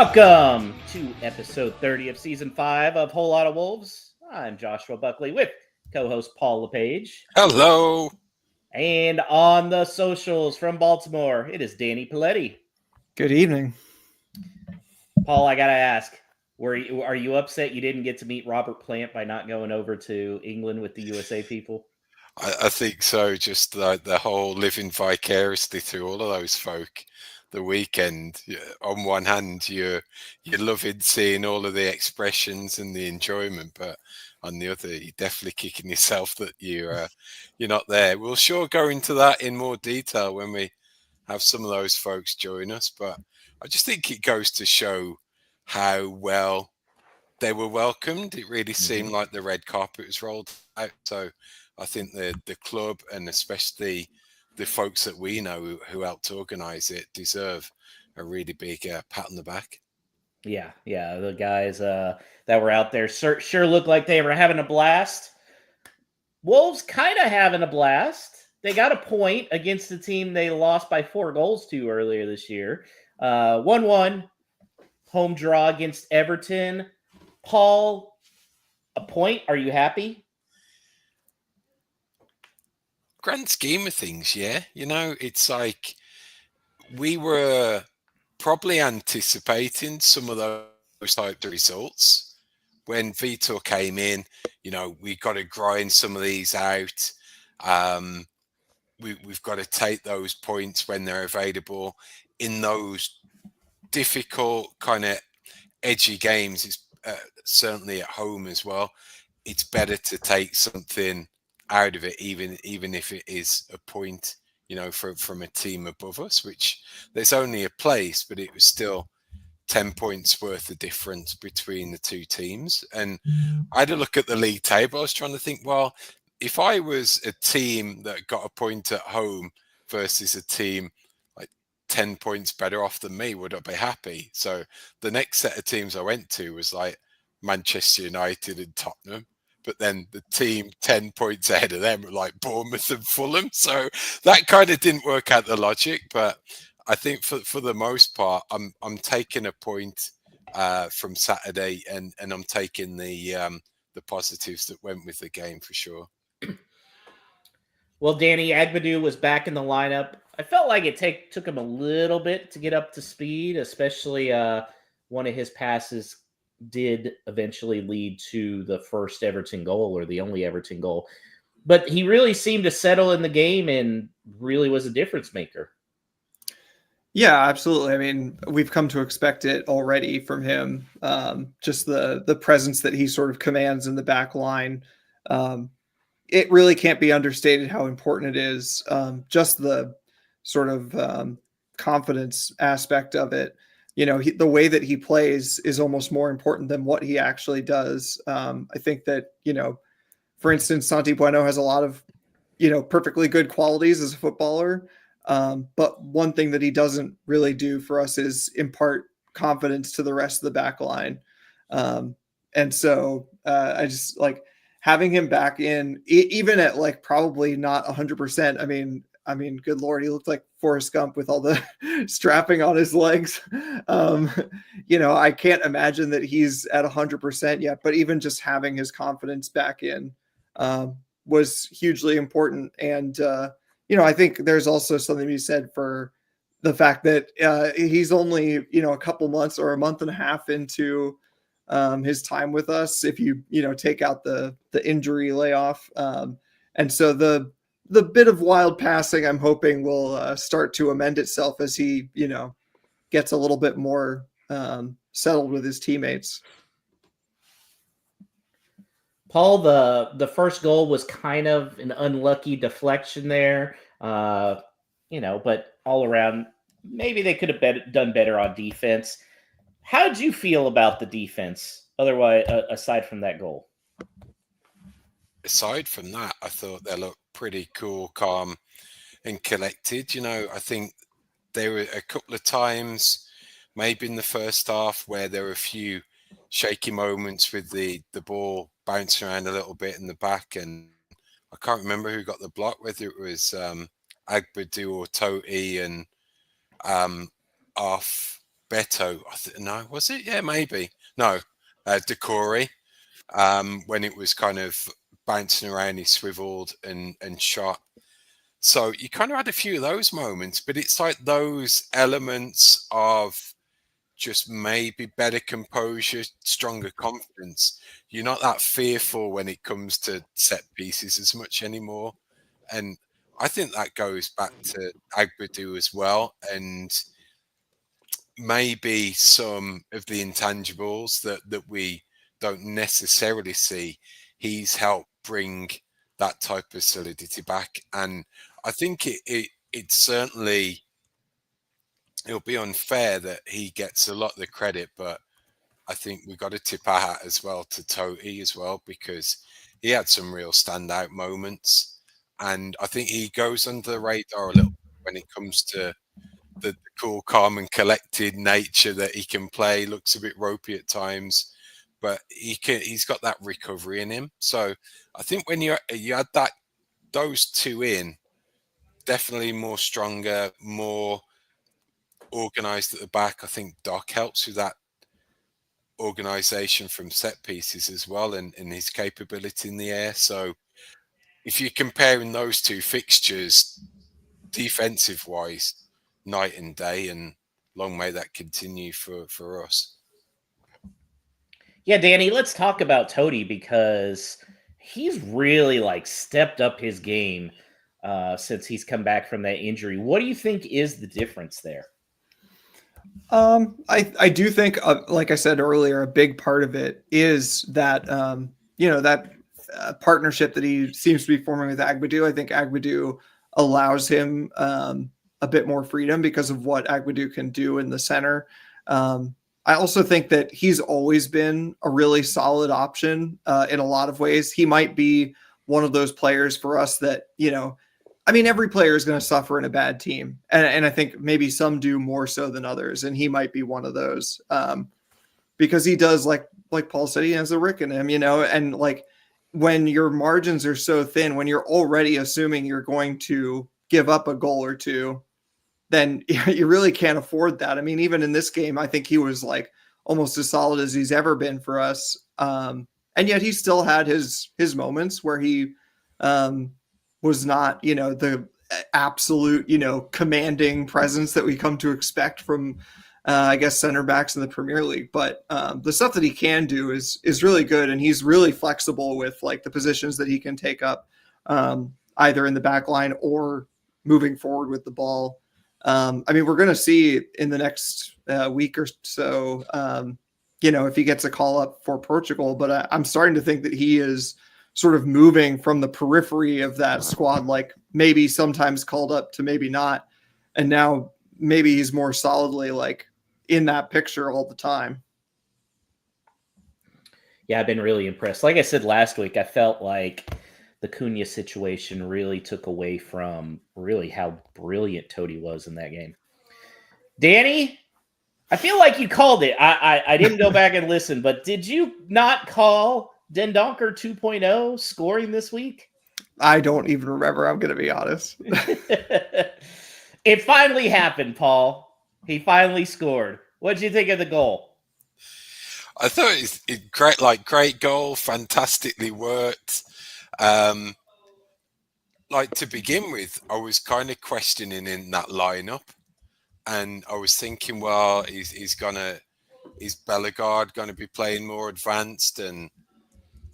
Welcome to episode 30 of season 5 of Whole Lot of Wolves. I'm Joshua Buckley with co-host Paul LePage. Hello. And on the socials from Baltimore, it is Danny Paletti. Good evening. Paul, I gotta ask, are you upset you didn't get to meet Robert Plant by not going over to England with the USA people? I think so. Just the whole living vicariously through all of those folk. The weekend, on one hand, you're loving seeing all of the expressions and the enjoyment, but on the other, you're definitely kicking yourself that you're not there. We'll sure go into that in more detail when we have some of those folks join us. But I just think it goes to show how well they were welcomed. It really seemed like the red carpet was rolled out. So I think the club and especially the folks that we know who helped organise it deserve a really big pat on the back. Yeah, the guys that were out there sure looked like they were having a blast. Wolves kind of having a blast. They got a point against the team they lost by 4 goals to earlier this year. 1-1 home draw against Everton. Paul, a point. Are you happy? Grand scheme of things, yeah. It's like we were probably anticipating some of those type of results. When Vitor came in, we got to grind some of these out. We've got to take those points when they're available in those difficult kind of edgy games. It's certainly at home as well. It's better to take something out of it, even if it is a point, from a team above us, which there's only a place, but it was still 10 points worth of difference between the two teams. And I had a look at the league table. I was trying to think, well, if I was a team that got a point at home versus a team like 10 points better off than me, would I be happy? So the next set of teams I went to was like Manchester United and Tottenham. But then the team 10 points ahead of them were like Bournemouth and Fulham. So that kind of didn't work out the logic. But I think for the most part, I'm taking a point from Saturday, and I'm taking the positives that went with the game for sure. Well, Danny Agbedu was back in the lineup. I felt like it took him a little bit to get up to speed, especially one of his passes did eventually lead to the first Everton goal, or the only Everton goal. But he really seemed to settle in the game and really was a difference maker. Yeah, absolutely. I mean, we've come to expect it already from him. Just the presence that he sort of commands in the back line. It really can't be understated how important it is. Just the sort of confidence aspect of it. The way that he plays is almost more important than what he actually does. I think that, for instance, Santi Bueno has a lot of, perfectly good qualities as a footballer. But one thing that he doesn't really do for us is impart confidence to the rest of the back line. And so I just like having him back in, even at like probably not 100%. I mean, good Lord, he looked like Forrest Gump with all the strapping on his legs. I can't imagine that he's at 100% yet, but even just having his confidence back in was hugely important. And, I think there's also something to be said for the fact that he's only, a couple months or a month and a half into his time with us, if you, take out the injury layoff. And so the bit of wild passing, I'm hoping will start to amend itself as he, gets a little bit more settled with his teammates. Paul, the first goal was kind of an unlucky deflection there, but all around, maybe they could have done better on defense. How did you feel about the defense, otherwise, aside from that goal? Aside from that, I thought they looked pretty cool, calm, and collected. I think there were a couple of times, maybe in the first half, where there were a few shaky moments with the ball bouncing around a little bit in the back, and I can't remember who got the block, whether it was Agbedu or Totti, and off Beto. No, was it? Yeah, maybe. No, Decore. When it was kind of bouncing around, he swiveled and shot. So you kind of had a few of those moments, but it's like those elements of just maybe better composure, stronger confidence. You're not that fearful when it comes to set pieces as much anymore. And I think that goes back to Agbadu as well. And maybe some of the intangibles that we don't necessarily see, he's helped bring that type of solidity back. And I think it certainly, it'll be unfair that he gets a lot of the credit, but I think we've got to tip our hat as well to Totti as well, because he had some real standout moments. And I think he goes under the radar a little when it comes to the cool, calm, and collected nature that he can play. Looks a bit ropey at times, but he's got that recovery in him. So I think when you had those two in, definitely more stronger, more organised at the back. I think Doc helps with that organisation from set pieces as well, and his capability in the air. So if you're comparing those two fixtures, defensive wise, night and day, and long may that continue for us. Yeah, Danny, let's talk about Totti because he's really like stepped up his game since he's come back from that injury. What do you think is the difference there? I do think, like I said earlier, a big part of it is that that partnership that he seems to be forming with Agbadu. I think Agbadu allows him a bit more freedom because of what Agbadu can do in the center. I also think that he's always been a really solid option in a lot of ways. He might be one of those players for us that, I mean, every player is going to suffer in a bad team. And I think maybe some do more so than others. And he might be one of those because he does, like Paul said, he has a rick in him, and like when your margins are so thin, when you're already assuming you're going to give up a goal or two, then you really can't afford that. I mean, even in this game, I think he was like almost as solid as he's ever been for us. And yet he still had his moments where he was not, the absolute, commanding presence that we come to expect from, I guess, center backs in the Premier League. But the stuff that he can do is really good. And he's really flexible with like the positions that he can take up either in the back line or moving forward with the ball. I mean, we're going to see in the next week or so, if he gets a call up for Portugal, but I'm starting to think that he is sort of moving from the periphery of that squad, like maybe sometimes called up to maybe not. And now maybe he's more solidly like in that picture all the time. Yeah, I've been really impressed. Like I said last week, I felt like the Cunha situation really took away from really how brilliant Totti was in that game. Danny, I feel like you called it. I didn't go back and listen, but did you not call Dendoncker 2.0 scoring this week? I don't even remember. I'm going to be honest. It finally happened, Paul. He finally scored. What did you think of the goal? I thought it great goal, fantastically worked. Like to begin with, I was kind of questioning in that lineup, and I was thinking, well, is Bellegarde gonna be playing more advanced, and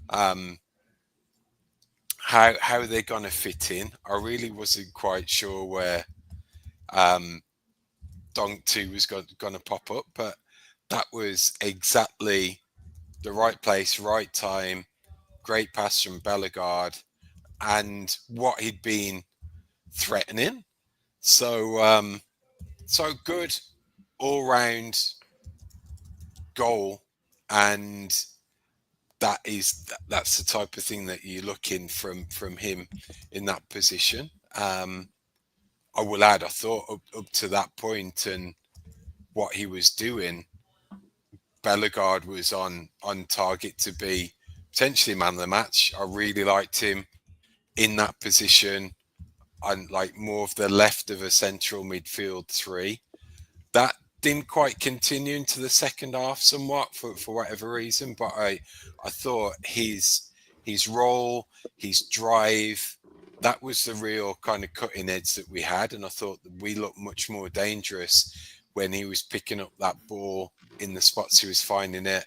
how they're gonna fit in? I really wasn't quite sure where Donk 2 was gonna pop up, but that was exactly the right place, right time, great pass from Bellegarde, and what he'd been threatening. So good all-round goal, and that's the type of thing that you're looking from him in that position. I will add, I thought up to that point and what he was doing, Bellegarde was on target to be potentially man of the match. I really liked him in that position, on like more of the left of a central midfield three. That didn't quite continue into the second half somewhat for whatever reason. But I thought his role, his drive, that was the real kind of cutting edge that we had. And I thought that we looked much more dangerous when he was picking up that ball in the spots he was finding it,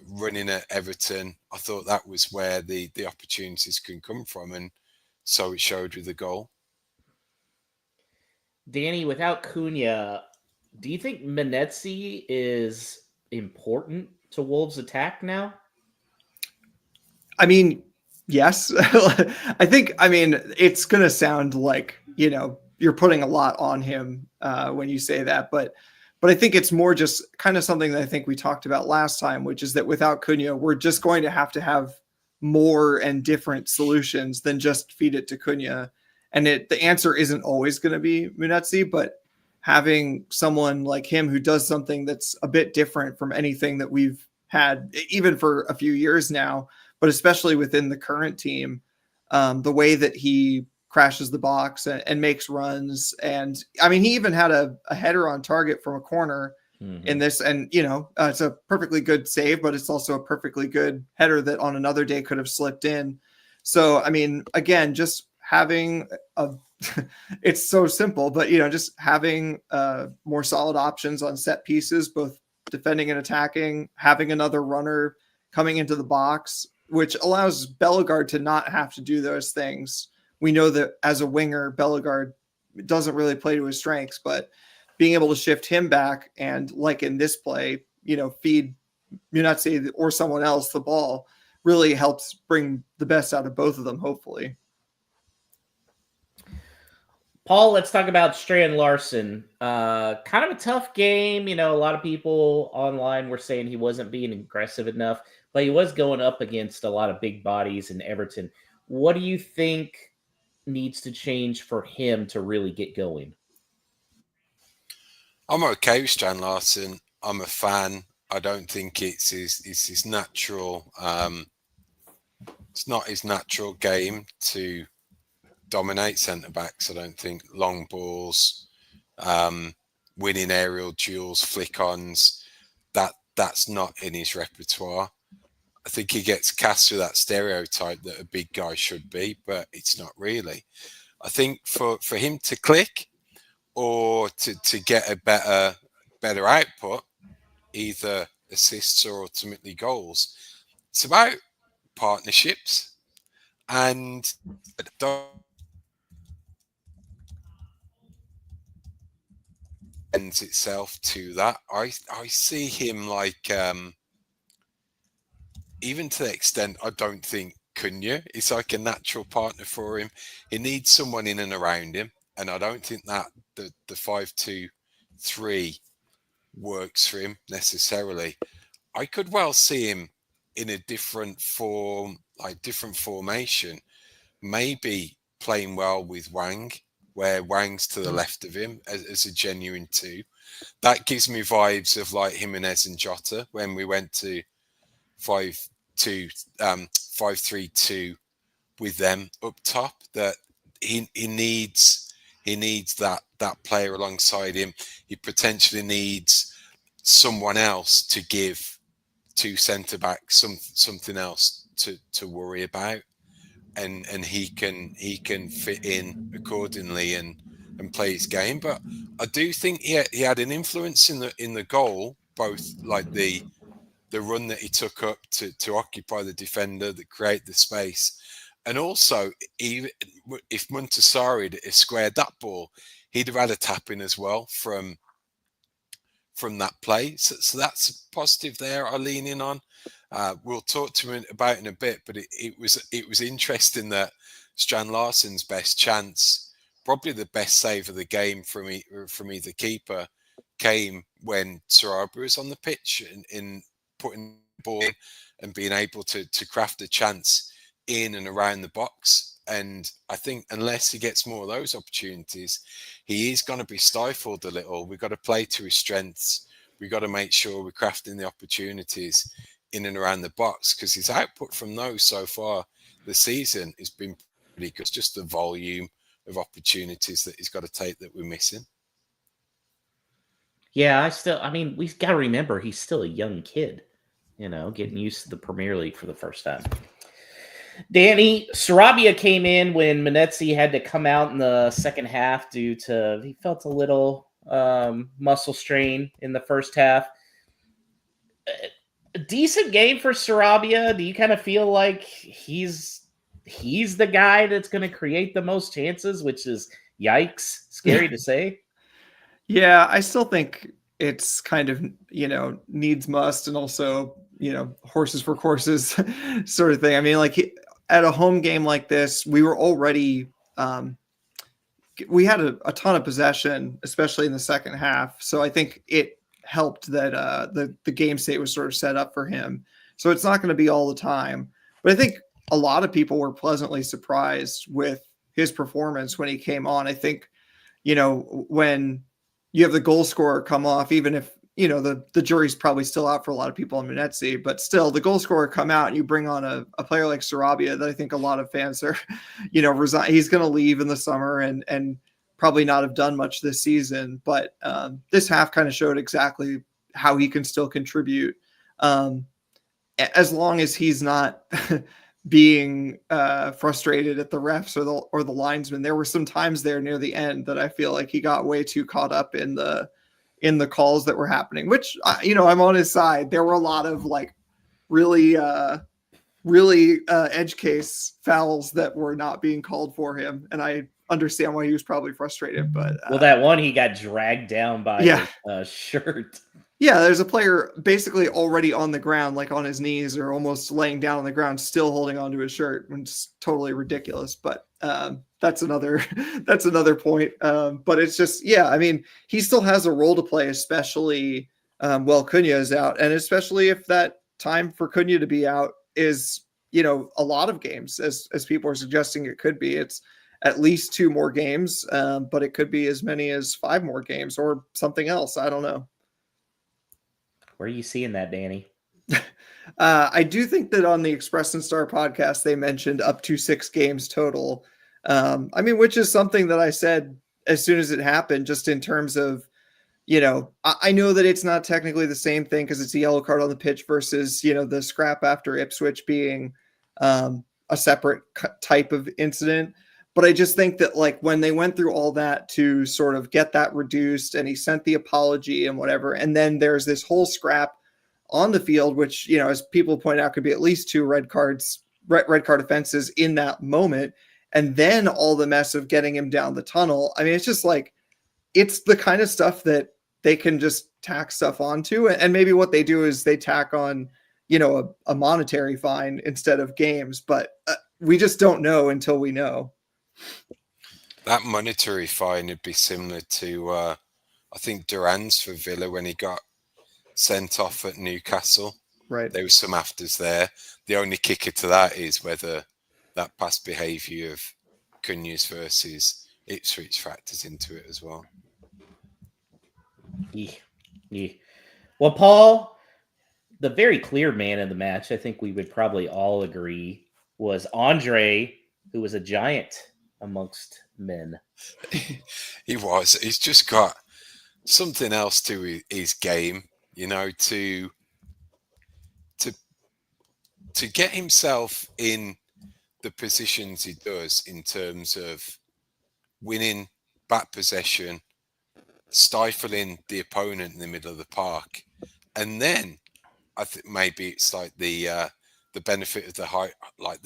running at Everton. I thought that was where the opportunities can come from. And so it showed with the goal. Danny, without Cunha, do you think Menetzi is important to Wolves' attack now? I mean, yes. I mean, it's going to sound like, you're putting a lot on him when you say that, but I think it's more just kind of something that I think we talked about last time, which is that without Cunha, we're just going to have more and different solutions than just feed it to Cunha. And the answer isn't always going to be Munetsi, but having someone like him who does something that's a bit different from anything that we've had, even for a few years now, but especially within the current team, the way that he crashes the box and makes runs. And I mean, he even had a header on target from a corner in this. And, it's a perfectly good save, but it's also a perfectly good header that on another day could have slipped in. So, I mean, again, just having it's so simple, but, just having more solid options on set pieces, both defending and attacking, having another runner coming into the box, which allows Bellegarde to not have to do those things. We know that as a winger, Bellegarde doesn't really play to his strengths, but being able to shift him back and, like in this play, feed Munetsi or someone else the ball really helps bring the best out of both of them, hopefully. Paul, let's talk about Strand Larson. Kind of a tough game. A lot of people online were saying he wasn't being aggressive enough, but he was going up against a lot of big bodies in Everton. What do you think needs to change for him to really get going? I'm okay with Strand Larson. I'm a fan. I don't think it's his natural. It's not his natural game to dominate centre backs. I don't think long balls, winning aerial duels, flick-ons. That's not in his repertoire. I think he gets cast through that stereotype that a big guy should be, but it's not really. I think for him to click or to get a better output, either assists or ultimately goals, it's about partnerships. And it lends itself to that. I see him like, even to the extent I don't think Cunha is like a natural partner for him. He needs someone in and around him, and I don't think that the 5-2-3 works for him necessarily. I could well see him in a different form, like different formation, maybe playing well with Wang, where Wang's to the left of him as a genuine two. That gives me vibes of like Jimenez and Jota when we went to 5-3-2 with them up top. That he needs that player alongside him. He potentially needs someone else to give to centre backs something else to worry about, and he can fit in accordingly and play his game. But I do think he had an influence in the goal, both like the run that he took up to occupy the defender, that create the space. And also, even if Montessori had squared that ball, he'd have had a tap in as well from that play. So that's positive there. I lean in on. We'll talk to him about in a bit, but it was interesting that Strand Larsen's best chance, probably the best save of the game from either keeper, came when Sarabia was on the pitch in putting the ball in and being able to craft a chance in and around the box. And I think unless he gets more of those opportunities, he is going to be stifled a little. We've got to play to his strengths. We've got to make sure we're crafting the opportunities in and around the box, because his output from those so far this season has been pretty good. It's just the volume of opportunities that he's got to take that we're missing. Yeah, I mean, we got to remember he's still a young kid, getting used to the Premier League for the first time. Danny, Sarabia came in when Manetzi had to come out in the second half due to he felt a little muscle strain in the first half. A decent game for Sarabia. Do you kind of feel like he's the guy that's going to create the most chances, which is yikes, scary to say? Yeah, I still think it's kind of, needs must and also, horses for courses sort of thing. I mean, like at a home game like this, we were already, we had a ton of possession, especially in the second half. So I think it helped that the game state was sort of set up for him. So it's not going to be all the time. But I think a lot of people were pleasantly surprised with his performance when he came on. I think, when you have the goal scorer come off, even if, the jury's probably still out for a lot of people on Munetsi, but still the goal scorer come out and you bring on a player like Sarabia that I think a lot of fans are, resign. He's going to leave in the summer and probably not have done much this season. But this half kind of showed exactly how he can still contribute, as long as he's not being frustrated at the refs or the linesmen. There were some times there near the end that I feel like he got way too caught up in the calls that were happening, which, I'm on his side. There were a lot of like really edge case fouls that were not being called for him. And I understand why he was probably frustrated, but well, that one, he got dragged down by his shirt. Yeah, there's a player basically already on the ground, like on his knees or almost laying down on the ground, still holding onto his shirt, which is totally ridiculous. But that's another point. But it's just, I mean, he still has a role to play, especially while Cunha is out, and especially if that time for Cunha to be out is, a lot of games, as people are suggesting it could be. It's at least 2 more games, but it could be as many as 5 more games or something else. I don't know. Where are you seeing that, Danny? I do think that on the Express and Star podcast, they mentioned up to 6 games total. I mean, which is something that I said as soon as it happened, just in terms of, I know that it's not technically the same thing because it's a yellow card on the pitch versus, the scrap after Ipswich being a separate type of incident. But I just think that, like, when they went through all that to sort of get that reduced and he sent the apology and whatever, and then there's this whole scrap on the field, which, as people point out, could be at least 2 red card offenses in that moment. And then all the mess of getting him down the tunnel. I mean, it's just like, it's the kind of stuff that they can just tack stuff onto. And maybe what they do is they tack on, a monetary fine instead of games. But we just don't know until we know. That monetary fine would be similar to, I think, Duran's for Villa when he got sent off at Newcastle. Right. There was some afters there. The only kicker to that is whether that past behaviour of Cunha's versus Ipswich factors into it as well. Yeah. Well, Paul, the very clear man of the match, I think we would probably all agree, was Andre, who was a giant amongst men. He was. He's just got something else to his game, to get himself in the positions he does in terms of winning back possession, stifling the opponent in the middle of the park, and then I think maybe it's like the benefit of the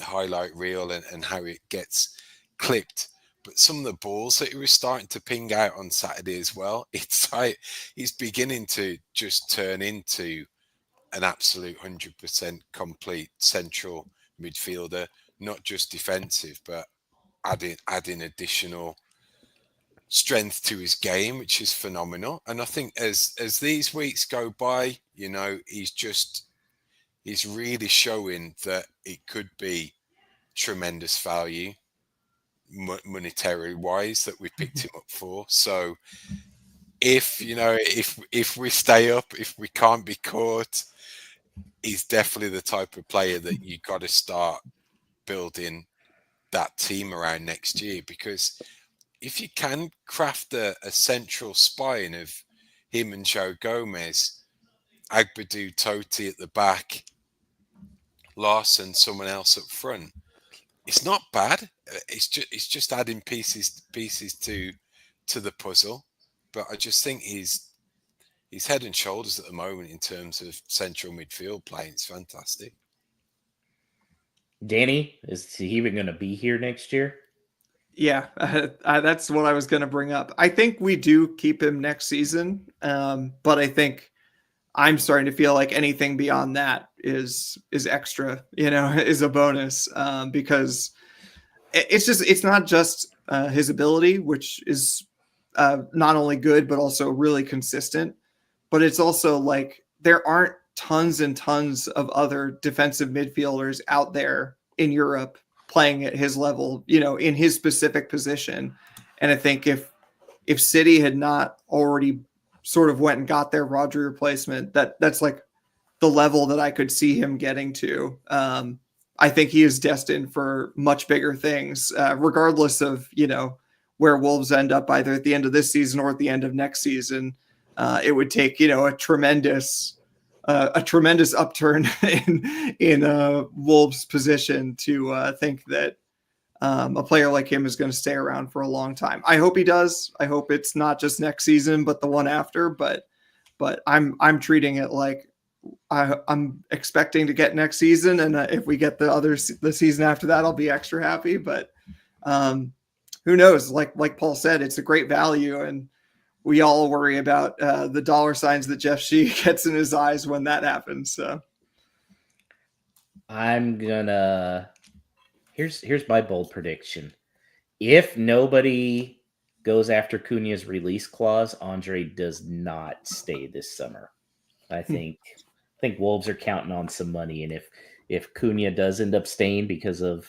highlight reel and how it gets clipped. But some of the balls that he was starting to ping out on Saturday as well, it's like he's beginning to just turn into an absolute 100% complete central midfielder, not just defensive, but adding additional strength to his game, which is phenomenal. And I think as these weeks go by, he's really showing that it could be tremendous value monetarily wise that we picked him up for. So if we stay up, if we can't be caught, he's definitely the type of player that you got to start building that team around next year, because if you can craft a central spine of him and Joe Gomez, Agbadu, Totti at the back, Larson, someone else up front. It's not bad. It's just adding pieces to the puzzle. But I just think he's head and shoulders at the moment in terms of central midfield playing. It's fantastic. Danny, is he even going to be here next year? Yeah, that's what I was going to bring up. I think we do keep him next season, but I think I'm starting to feel like anything beyond that is extra, is a bonus, because it's not just his ability, which is not only good but also really consistent, but it's also like there aren't tons and tons of other defensive midfielders out there in Europe playing at his level, in his specific position. And I think if City had not already sort of went and got their Rodri replacement, that's like the level that I could see him getting to. I think he is destined for much bigger things, regardless of, where Wolves end up either at the end of this season or at the end of next season. It would take, a tremendous upturn in Wolves' position to think that a player like him is going to stay around for a long time. I hope he does. I hope it's not just next season, but the one after. But I'm treating it like I'm expecting to get next season, and if we get the season after that, I'll be extra happy. But who knows? Like Paul said, it's a great value, and we all worry about the dollar signs that Jeff Shee gets in his eyes when that happens. So here's my bold prediction. If nobody goes after Cunha's release clause, Andre does not stay this summer. I think Wolves are counting on some money, and if Cunha does end up staying because of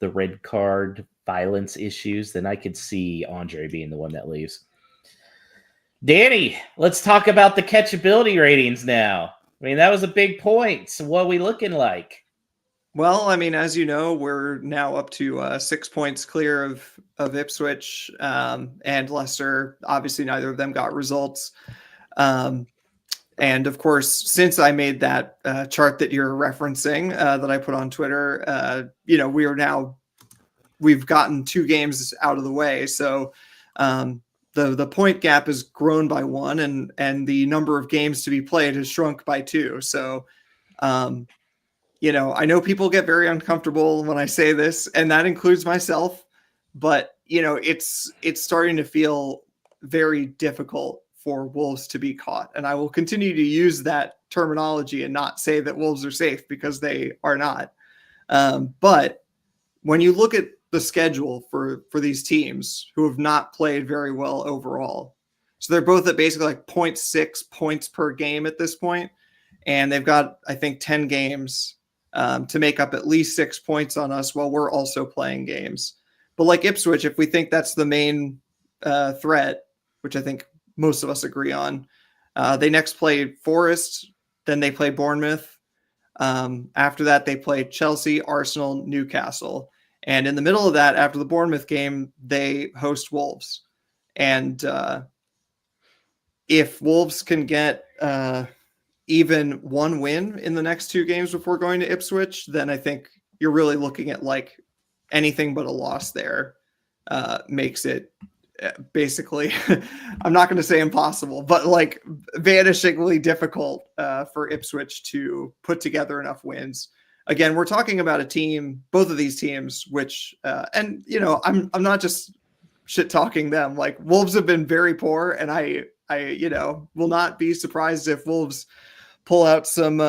the red card violence issues, then I could see Andre being the one that leaves. Danny, let's talk about the catchability ratings now. I mean, that was a big point. So what are we looking like? Well, I mean, as you know, we're now up to 6 points clear of Ipswich and Leicester. Obviously, neither of them got results. And of course, since I made that chart that you're referencing that I put on Twitter, we've gotten 2 games out of the way. So the point gap has grown by 1, and the number of games to be played has shrunk by 2. So, I know people get very uncomfortable when I say this, and that includes myself, but it's starting to feel very difficult for Wolves to be caught. And I will continue to use that terminology and not say that Wolves are safe, because they are not. But when you look at the schedule for these teams who have not played very well overall, so they're both at basically like 0.6 points per game at this point, and they've got, I think, 10 games to make up at least 6 points on us while we're also playing games. But like Ipswich, if we think that's the main threat, which I think most of us agree on, they next play Forest, then they play Bournemouth. After that, they play Chelsea, Arsenal, Newcastle. And in the middle of that, after the Bournemouth game, they host Wolves. And if Wolves can get even one win in the next 2 games before going to Ipswich, then I think you're really looking at like anything but a loss there makes it basically, I'm not going to say impossible, but like vanishingly difficult for Ipswich to put together enough wins. Again, we're talking about a team, both of these teams, which, and I'm not just shit talking them. Like, Wolves have been very poor, and I will not be surprised if Wolves pull out some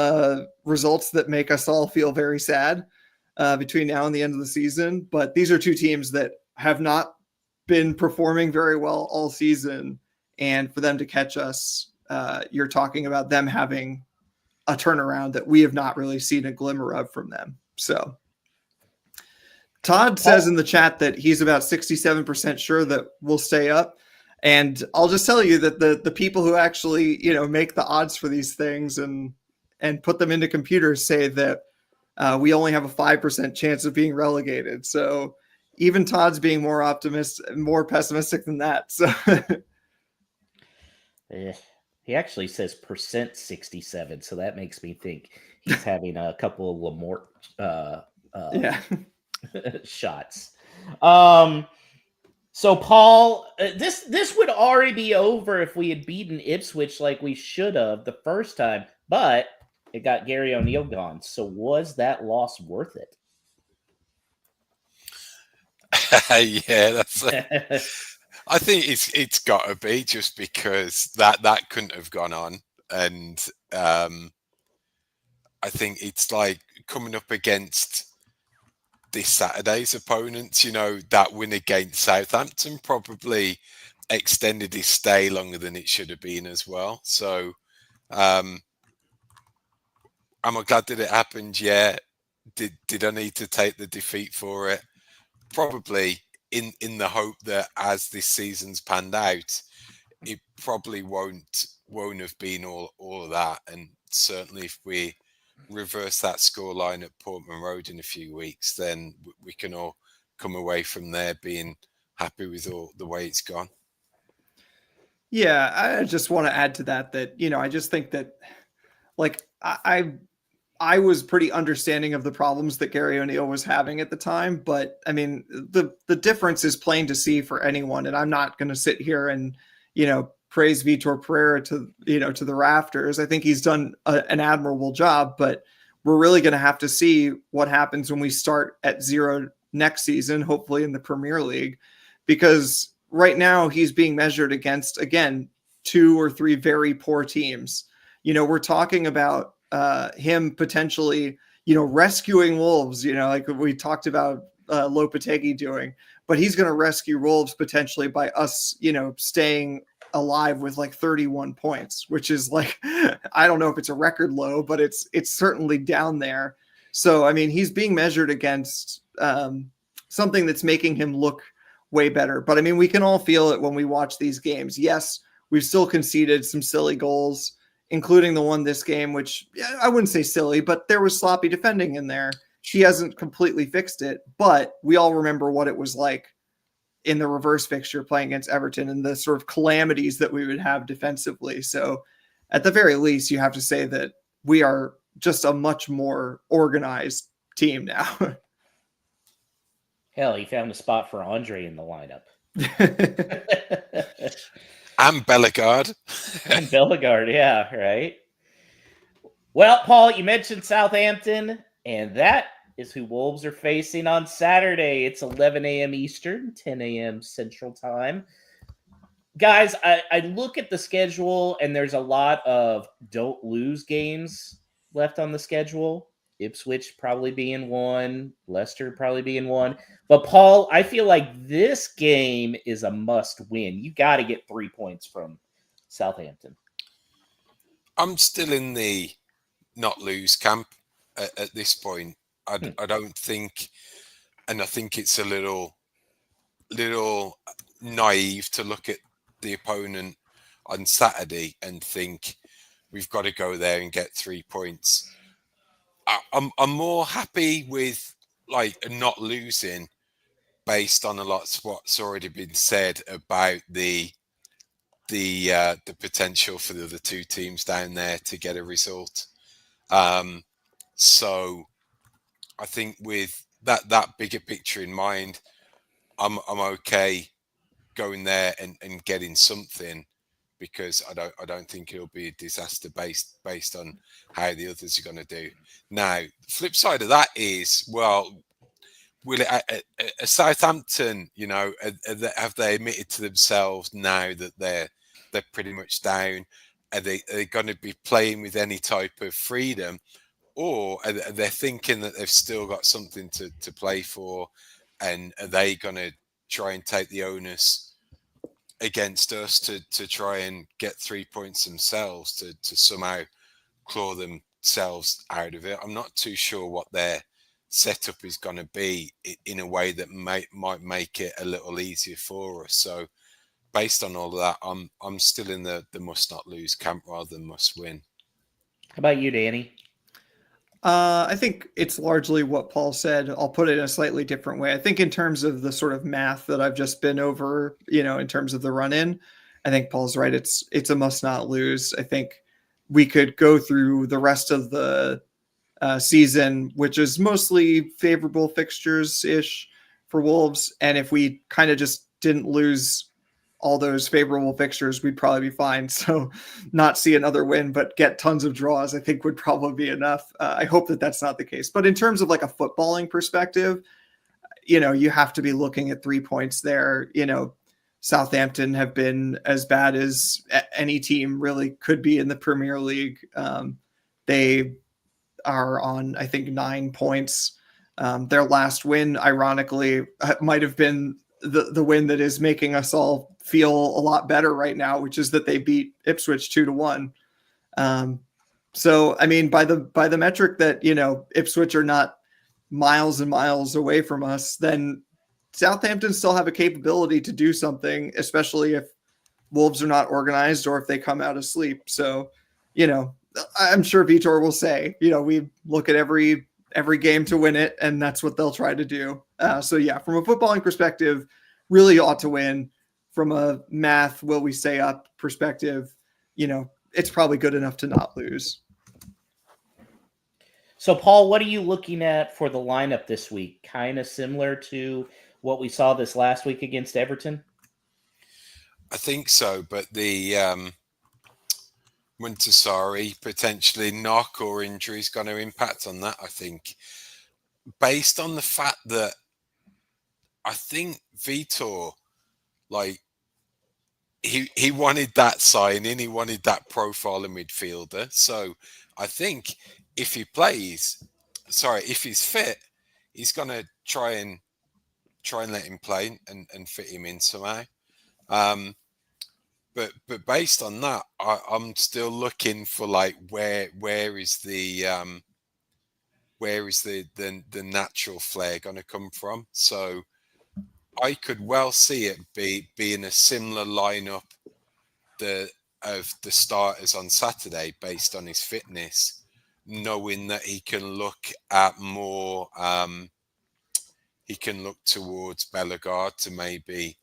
results that make us all feel very sad between now and the end of the season. But these are 2 teams that have not been performing very well all season, and for them to catch us, you're talking about them having a turnaround that we have not really seen a glimmer of from them. So Todd says in the chat that he's about 67% sure that we'll stay up. And I'll just tell you that the people who actually, make the odds for these things and put them into computers say that we only have a 5% chance of being relegated. So even Todd's being more pessimistic than that. So He actually says %67, so that makes me think he's having a couple of Lamort Yeah. shots. So Paul, this would already be over if we had beaten Ipswich like we should have the first time, but it got Gary O'Neill gone. So was that loss worth it? Yeah, I think it's got to be, just because that couldn't have gone on, and I think it's like coming up against this Saturday's opponents. That win against Southampton probably extended his stay longer than it should have been as well. So am I glad that it happened? Yeah. Did I need to take the defeat for it? Probably, in the hope that as this season's panned out, it probably won't have been all of that. And certainly if we reverse that scoreline at Portman Road in a few weeks, then we can all come away from there being happy with all the way it's gone. Yeah, I just want to add to that I just think that, like, I was pretty understanding of the problems that Gary O'Neill was having at the time, but I mean, the difference is plain to see for anyone, and I'm not going to sit here and praise Vitor Pereira to the rafters. I think he's done an admirable job, but we're really going to have to see what happens when we start at 0 next season, hopefully in the Premier League, because right now he's being measured against, again, 2 or 3 very poor teams. We're talking about him potentially, rescuing Wolves, like we talked about Lopetegui doing, but he's going to rescue Wolves potentially by us, staying alive with like 31 points, which is like, I don't know if it's a record low, but it's certainly down there. So, I mean, he's being measured against something that's making him look way better. But I mean, we can all feel it when we watch these games. Yes, we've still conceded some silly goals, including the one this game, which I wouldn't say silly, but there was sloppy defending in there. She hasn't completely fixed it, but we all remember what it was like in the reverse fixture playing against Everton and the sort of calamities that we would have defensively. So at the very least, you have to say that we are just a much more organized team now. Hell, he found a spot for Andre in the lineup. And Bellegarde. And Bellegarde, yeah, right. Well, Paul, you mentioned Southampton, and that is who Wolves are facing on Saturday. It's 11 a.m. Eastern, 10 a.m. Central Time. Guys, I look at the schedule, and there's a lot of don't lose games left on the schedule. Ipswich probably being one, Leicester probably being one. But, Paul, I feel like this game is a must win. You got to get 3 points from Southampton. I'm still in the not lose camp at this point. I don't think, and I think it's a little naive to look at the opponent on Saturday and think we've got to go there and get 3 points. I'm more happy with like not losing based on a lot of what's already been said about the potential for the other 2 teams down there to get a result. So I think with that bigger picture in mind, I'm okay going there and getting something, because I don't think it'll be a disaster based on how the others are going to do. Now, the flip side of that is, well, will it a Southampton, have they admitted to themselves now that they're pretty much down? Are they going to be playing with any type of freedom, or are they thinking that they've still got something to play for, and are they going to try and take the onus against us to try and get 3 points themselves to somehow claw themselves out of it? I'm not too sure what their setup is going to be in a way that might make it a little easier for us. So based on all of that, I'm still in the must not lose camp rather than must win. How about you, Danny? I think it's largely what Paul said. I'll put it in a slightly different way. I think in terms of the sort of math that I've just been over, in terms of the run-in, I think Paul's right. It's a must not lose. I think we could go through the rest of the season, which is mostly favorable fixtures ish for Wolves. And if we kind of just didn't lose all those favorable fixtures, we'd probably be fine. So not see another win, but get tons of draws, I think would probably be enough. I hope that that's not the case. But in terms of like a footballing perspective, you have to be looking at 3 points there. Southampton have been as bad as any team really could be in the Premier League. They are on, I think, 9 points. Their last win, ironically, might have been the win that is making us all feel a lot better right now, which is that they beat Ipswich 2-1. So, I mean, by the metric that, Ipswich are not miles and miles away from us, then Southampton still have a capability to do something, especially if Wolves are not organized or if they come out asleep. So, I'm sure Vitor will say, we look at every game to win it, and that's what they'll try to do. So yeah, from a footballing perspective, really ought to win. From a math, will we stay up perspective, it's probably good enough to not lose. So, Paul, what are you looking at for the lineup this week? Kind of similar to what we saw this last week against Everton? I think so, but the Muntasari potentially knock or injury is going to impact on that, I think. Based on the fact that I think Vitor, he wanted that signing, he wanted that profile of midfielder. So I think if he's fit, he's going to try and let him play and fit him in somehow. But based on that, I'm still looking for where is the natural flair going to come from? So I could well see it being a similar lineup of the starters on Saturday based on his fitness, knowing that he can look at more. He can look towards Bellegarde to maybe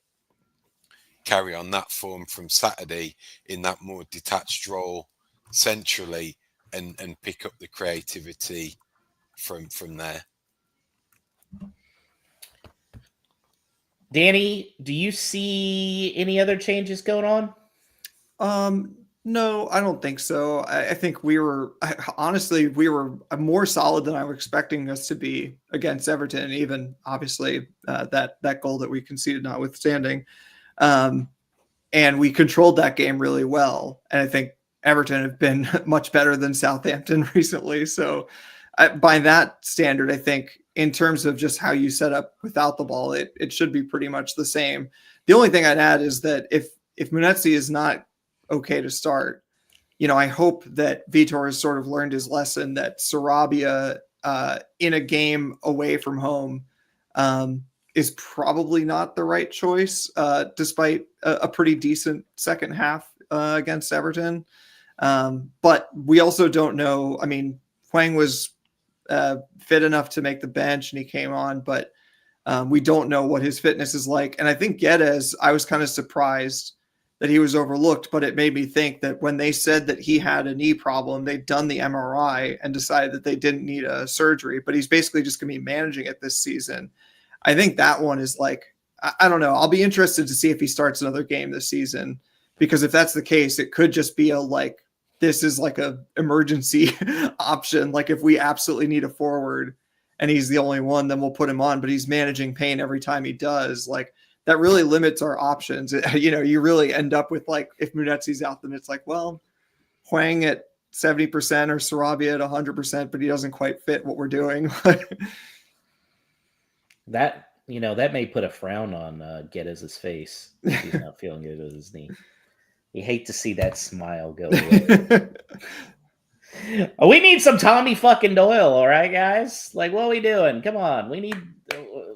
carry on that form from Saturday in that more detached role centrally and pick up the creativity from there. Danny, do you see any other changes going on? No, I don't think so. I think we were more solid than I was expecting us to be against Everton, even obviously that goal that we conceded notwithstanding. And we controlled that game really well. And I think Everton have been much better than Southampton recently. So by that standard, I think in terms of just how you set up without the ball, it should be pretty much the same. The only thing I'd add is that if Munetsi is not okay to start, I hope that Vitor has sort of learned his lesson that Sarabia in a game away from home is probably not the right choice, despite a pretty decent second half against Everton. But we also don't know. I mean, Hwang was fit enough to make the bench and he came on, but we don't know what his fitness is like. And I think Guedes, I was kind of surprised that he was overlooked, but it made me think that when they said that he had a knee problem, they'd done the MRI and decided that they didn't need a surgery, but he's basically just going to be managing it this season. I think that one is I don't know. I'll be interested to see if he starts another game this season, because if that's the case, it could just be this is like a emergency option. Like if we absolutely need a forward and he's the only one, then we'll put him on, but he's managing pain every time he does. That really limits our options. You really end up with if Munetsi's out, then it's Hwang at 70% or Sarabia at 100%, but he doesn't quite fit what we're doing. That may put a frown on Guedes' face if he's not feeling good with his knee. You hate to see that smile go away. We need some Tommy fucking Doyle, all right, guys? What are we doing? Come on, we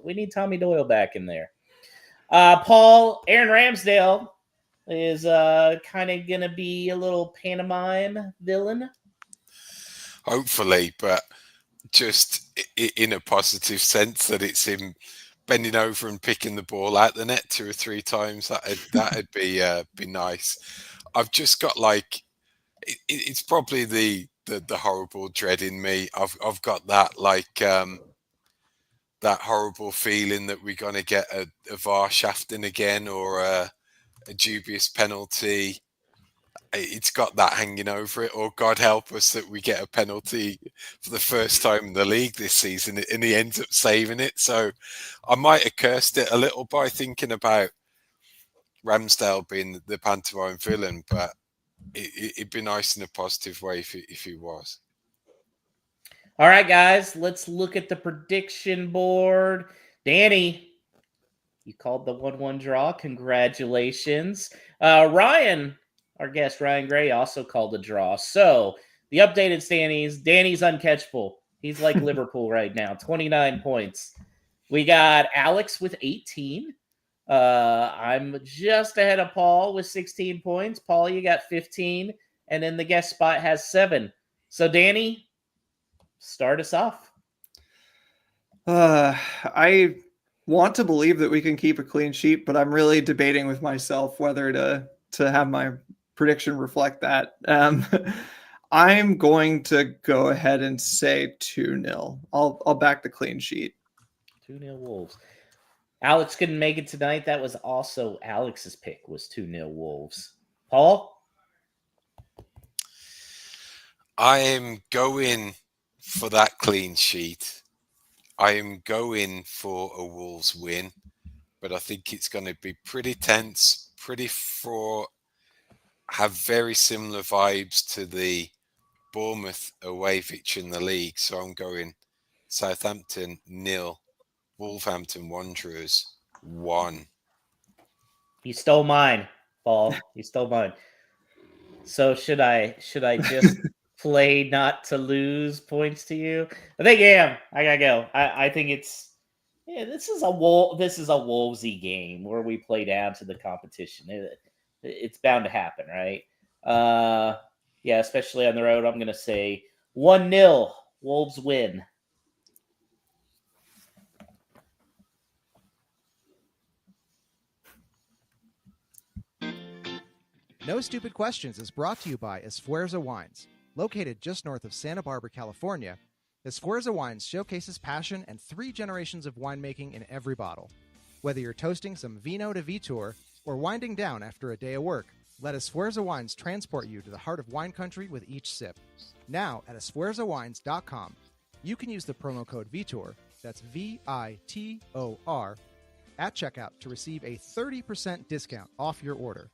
need Tommy Doyle back in there. Paul, Aaron Ramsdale is kind of going to be a little pantomime villain. Hopefully, but just in a positive sense that it's him bending over and picking the ball out the net 2 or 3 times. That'd be nice. I've just got like it's probably the horrible dread in me. I've got that like that horrible feeling that we're gonna get a VAR shafting again or a dubious penalty. It's got that hanging over it, or God help us that we get a penalty for the first time in the league this season and he ends up saving it. So I might have cursed it a little by thinking about Ramsdale being the pantomime villain, but it'd be nice in a positive way if he was. All right, guys, let's look at the prediction board. Danny, you called the 1-1 draw. Congratulations. Ryan, our guest, Ryan Gray, also called a draw. So the updated standings, Danny's uncatchable. He's like Liverpool right now, 29 points. We got Alex with 18. I'm just ahead of Paul with 16 points. Paul, you got 15. And then the guest spot has 7. So, Danny, start us off. I want to believe that we can keep a clean sheet, but I'm really debating with myself whether to have my prediction reflect that. I'm going to go ahead and say 2-0. I'll back the clean sheet. 2-0 Wolves. Alex couldn't make it tonight. That was also Alex's pick, was 2-0 Wolves. Paul? I am going for that clean sheet. I am going for a Wolves win, but I think it's going to be pretty tense, pretty fraught, have very similar vibes to the Bournemouth away victory in the league. So I'm going Southampton 0, Wolverhampton Wanderers 1. You stole mine, Paul. You stole mine. So should I just play not to lose points to you? I think I am. I gotta go. I think it's this is a Wolvesy game where we play down to the competition. It's bound to happen, right? Yeah, especially on the road. I'm gonna say 1-0 Wolves win. No Stupid Questions is brought to you by Esfuerzo Wines. Located just north of Santa Barbara, California, Esfuerzo Wines showcases passion and 3 generations of winemaking in every bottle. Whether you're toasting some Vino de Vitor or winding down after a day of work, let Esfuerzo Wines transport you to the heart of wine country with each sip. Now at esfuerzowines.com, you can use the promo code VITOR, that's VITOR, at checkout to receive a 30% discount off your order.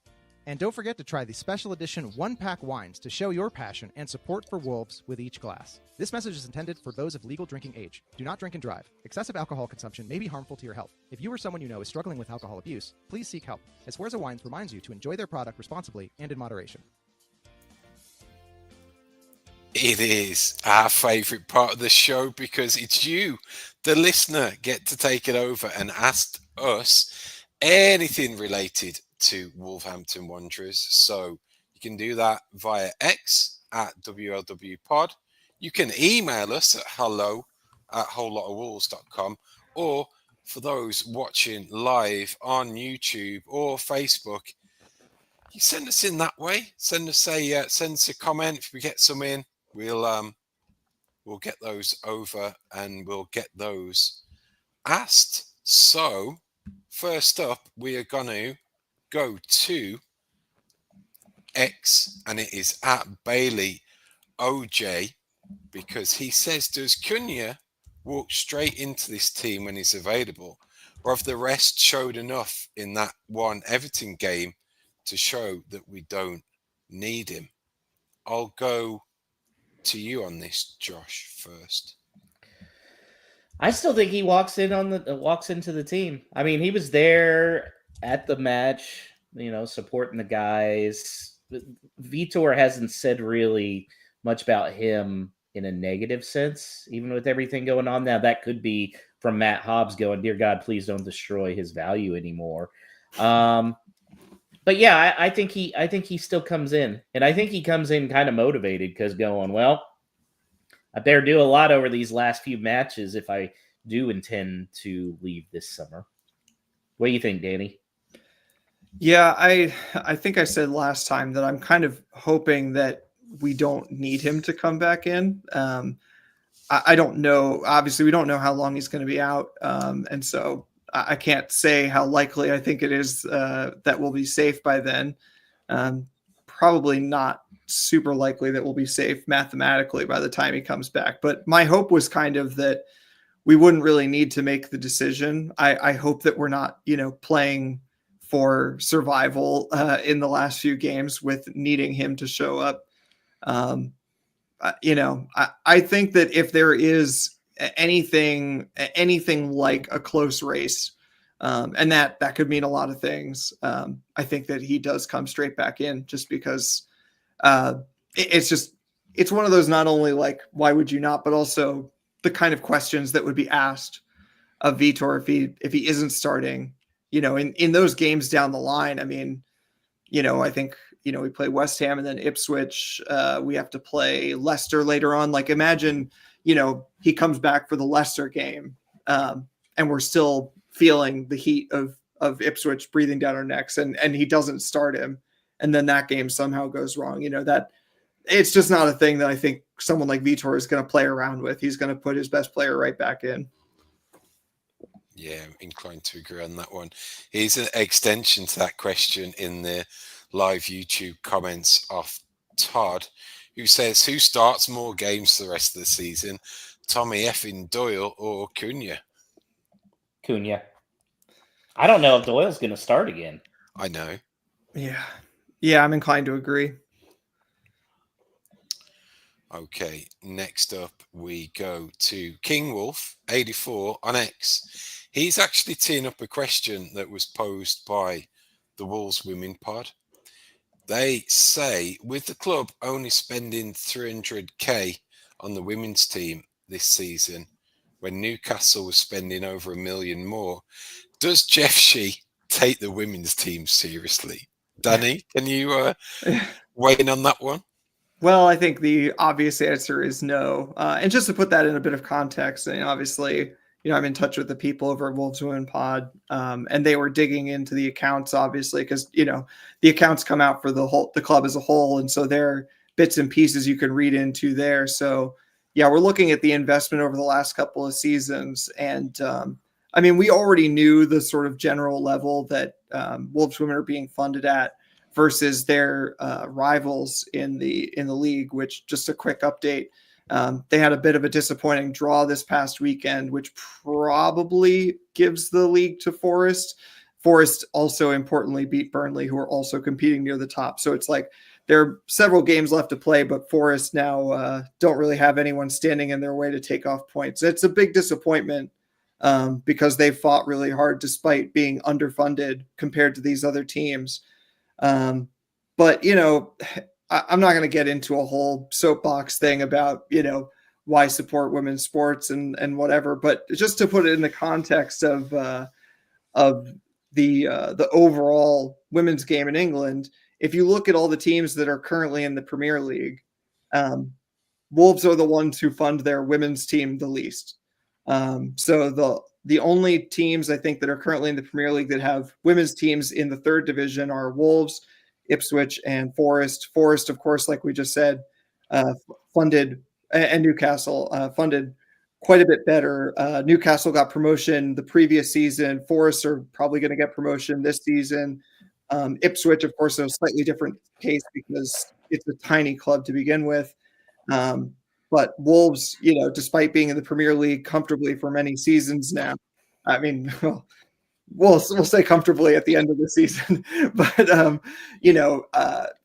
And don't forget to try the special edition 1-pack wines to show your passion and support for Wolves with each glass. This message is intended for those of legal drinking age. Do not drink and drive. Excessive alcohol consumption may be harmful to your health. If you or someone you know is struggling with alcohol abuse, please seek help. Esfuerzo Wines reminds you to enjoy their product responsibly and in moderation. It is our favourite part of the show because it's you, the listener, get to take it over and ask us anything related to Wolverhampton Wanderers. So you can do that via X at WLWpod. You can email us at hello@wholelotofwolves.com, or for those watching live on YouTube or Facebook, you send us in that way. Send us a comment. If we get some in, we'll get those over and we'll get those asked. So first up, we are going to go to X, and it is at Bailey OJ, because he says, does Cunha walk straight into this team when he's available, or have the rest showed enough in that one Everton game to show that we don't need him? I'll go to you on this, Josh, first. I still think he walks into the team. I mean, he was there at the match, supporting the guys. Vitor hasn't said really much about him in a negative sense, even with everything going on. Now, that could be from Matt Hobbs going, dear God, please don't destroy his value anymore. But yeah, I think he still comes in, and I think he comes in kind of motivated because going, well, I better do a lot over these last few matches if I do intend to leave this summer. What do you think, Danny? Yeah, I think I said last time that I'm kind of hoping that we don't need him to come back in. I don't know. Obviously, we don't know how long he's going to be out, and so I can't say how likely I think it is that we'll be safe by then. Probably not super likely that we'll be safe mathematically by the time he comes back. But my hope was kind of that we wouldn't really need to make the decision. I hope that we're not, playing for survival in the last few games with needing him to show up. I think that if there is anything like a close race, and that could mean a lot of things, I think that he does come straight back in, just because it's one of those, not only like, why would you not, but also the kind of questions that would be asked of Vitor if he isn't starting, in those games down the line. I mean, I think, we play West Ham and then Ipswich. We have to play Leicester later on. Like, imagine, he comes back for the Leicester game, and we're still feeling the heat of Ipswich breathing down our necks, and he doesn't start him. And then that game somehow goes wrong. That it's just not a thing that I think someone like Vitor is going to play around with. He's going to put his best player right back in. Yeah, I'm inclined to agree on that one. Here's an extension to that question in the live YouTube comments of Todd, who says, who starts more games for the rest of the season, Tommy effing Doyle or Cunha? Cunha. I don't know if Doyle's going to start again. I know. Yeah, I'm inclined to agree. Okay, next up we go to King Wolf 84 on X. He's actually teeing up a question that was posed by the Wolves Women Pod. They say, with the club only spending 300k on the women's team this season, when Newcastle was spending over $1 million more, does Jeff Shee take the women's team seriously? Danny, can you weigh in on that one? Well, I think the obvious answer is no. And just to put that in a bit of context, and obviously, I'm in touch with the people over at Wolves Women Pod, and they were digging into the accounts, obviously, because, the accounts come out for the club as a whole. And so there are bits and pieces you can read into there. So, yeah, we're looking at the investment over the last couple of seasons. And, we already knew the sort of general level that Wolves Women are being funded at versus their rivals in the league, which, just a quick update, they had a bit of a disappointing draw this past weekend, which probably gives the league to Forest. Forest also importantly beat Burnley, who are also competing near the top. So it's like there are several games left to play, but Forest now don't really have anyone standing in their way to take off points. It's a big disappointment because they fought really hard despite being underfunded compared to these other teams. But, I'm not going to get into a whole soapbox thing about, why support women's sports and whatever, but just to put it in the context of the overall women's game in England, if you look at all the teams that are currently in the Premier League, Wolves are the ones who fund their women's team the least. So the only teams I think that are currently in the Premier League that have women's teams in the third division are Wolves, Ipswich, and Forest. Forest, of course, like we just said, funded, and Newcastle funded quite a bit better. Newcastle got promotion the previous season. Forest are probably going to get promotion this season. Ipswich, of course, is a slightly different case because it's a tiny club to begin with. But Wolves, despite being in the Premier League comfortably for many seasons now, we'll say comfortably at the end of the season, but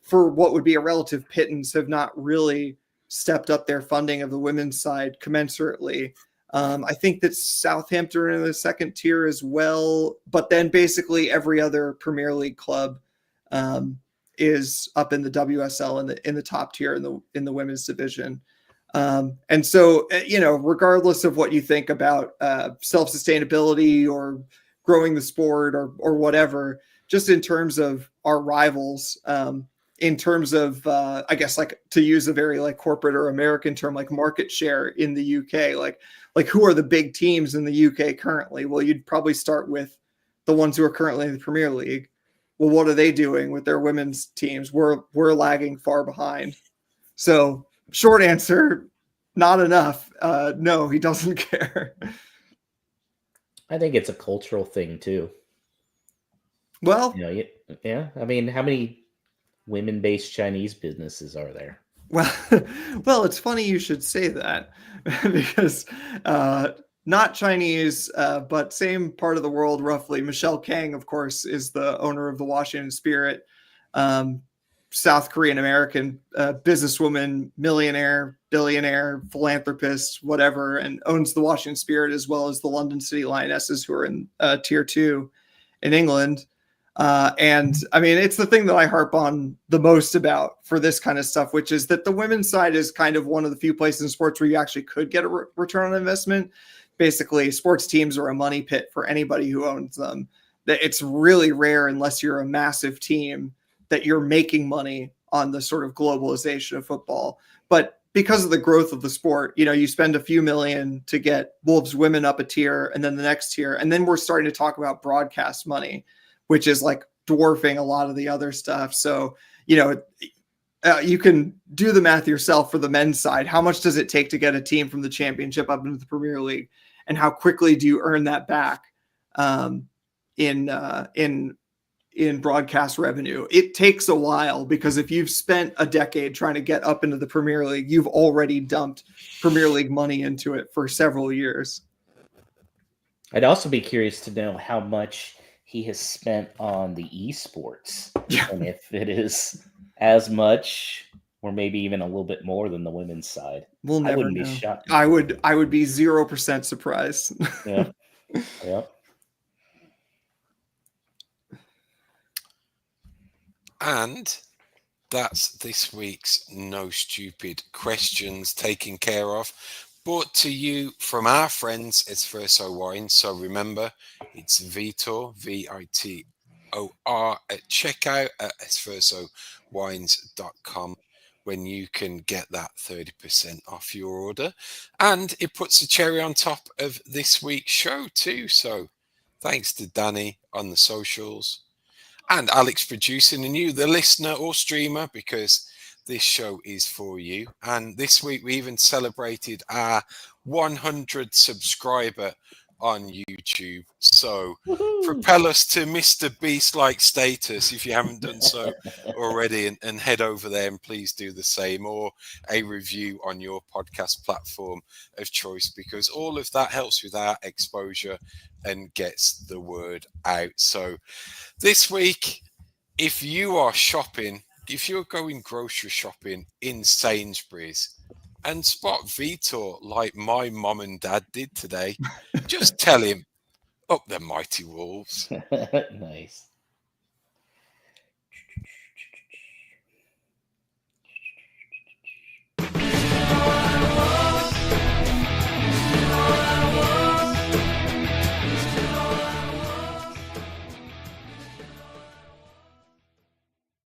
for what would be a relative pittance, have not really stepped up their funding of the women's side commensurately. I think that Southampton are in the second tier as well, but then basically every other Premier League club is up in the WSL in the top tier in the women's division. And so, regardless of what you think about self-sustainability or growing the sport or whatever, just in terms of our rivals, in terms of, I guess, like, to use a very like corporate or American term, like market share in the UK, like who are the big teams in the UK currently? Well, you'd probably start with the ones who are currently in the Premier League. Well, what are they doing with their women's teams? We're lagging far behind. So short answer, not enough. No, he doesn't care. I think it's a cultural thing too. Well, Yeah. I mean, how many women-based Chinese businesses are there? well, it's funny you should say that because not Chinese, but same part of the world roughly. Michelle Kang, of course, is the owner of the Washington Spirit, South Korean American businesswoman, millionaire, billionaire, philanthropist, whatever, and owns the Washington Spirit as well as the London City Lionesses, who are in Tier 2 in England. And I mean, it's the thing that I harp on the most about for this kind of stuff, which is that the women's side is kind of one of the few places in sports where you actually could get a return on investment. Basically, sports teams are a money pit for anybody who owns them. It's really rare, unless you're a massive team, that you're making money on the sort of globalization of football. But because of the growth of the sport, you spend a few million to get Wolves women up a tier and then the next tier. And then we're starting to talk about broadcast money, which is like dwarfing a lot of the other stuff. So, you can do the math yourself for the men's side. How much does it take to get a team from the championship up into the Premier League? And how quickly do you earn that back in broadcast revenue? It takes a while, because if you've spent a decade trying to get up into the Premier League, you've already dumped Premier League money into it for several years. I'd also be curious to know how much he has spent on the esports, and if it is as much or maybe even a little bit more than the women's side. We'll never I wouldn't know. be shocked. I would be 0% surprised. Yeah. Yeah. And that's this week's No Stupid Questions taken care of. Brought to you from our friends at Espresso Wines. So remember, it's Vitor, Vitor, at checkout at espressowines.com, when you can get that 30% off your order. And it puts a cherry on top of this week's show too. So thanks to Danny on the socials, and Alex producing, and you, the listener or streamer, because this show is for you. And this week we even celebrated our 100 subscriber on YouTube. So propel us to Mr. Beast-like status if you haven't done so already, and head over there and please do the same, or a review on your podcast platform of choice, because all of that helps with our exposure and gets the word out. So this week, if you are shopping, if you're going grocery shopping in Sainsbury's and spot Vitor like my mom and dad did today, just tell him, up the mighty Wolves. Nice.